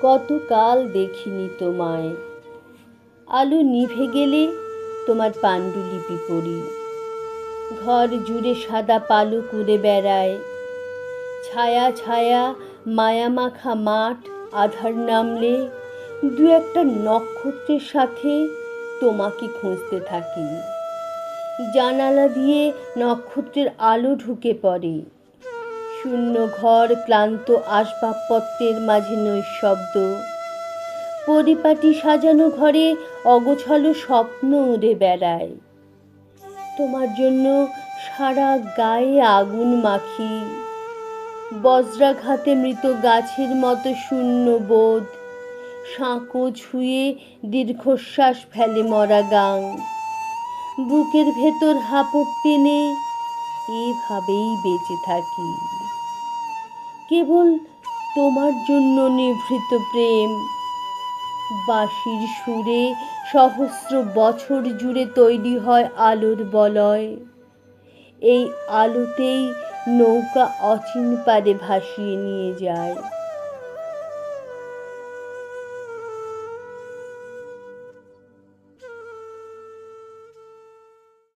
কতকাল দেখিনি তোমায়। আলো নিভে গেলে তোমার পাণ্ডুলিপি পড়ি। ঘর জুড়ে সাদা পালক উড়ে বেড়ায়। ছায়া ছায়া মায়ামাখা মাঠ আঁধার নামলে দু একটা নক্ষত্রের সাথে তোমাকে খুঁজতে থাকি। জানালা দিয়ে নক্ষত্রের আলো ঢুকে পড়ে। শূন্য ঘর, ক্লান্ত আসবাবপত্রের মাঝে নৈঃশব্দ। পরিপাটি সাজানো ঘরে অগোছালো স্বপ্ন উড়ে বেড়ায়। তোমার জন্য সারা গায়ে আগুন মাখি। বজ্রাঘাতে মৃত গাছের মতো শূন্য বোধ। সাঁকো ছুঁয়ে দীর্ঘশ্বাস ফেলে মরা গাং। বুকের ভেতর হাঁপড় টেনে এভাবেই বেঁচে থাকি। কেবল তোমার জন্য নিভৃত প্রেম। বাঁশির সুরে সহস্র বছর জুড়ে তৈরি হয় আলোর বলয়। এই আলোতেই নৌকা অচিন পারে ভাসিয়ে নিয়ে যায়।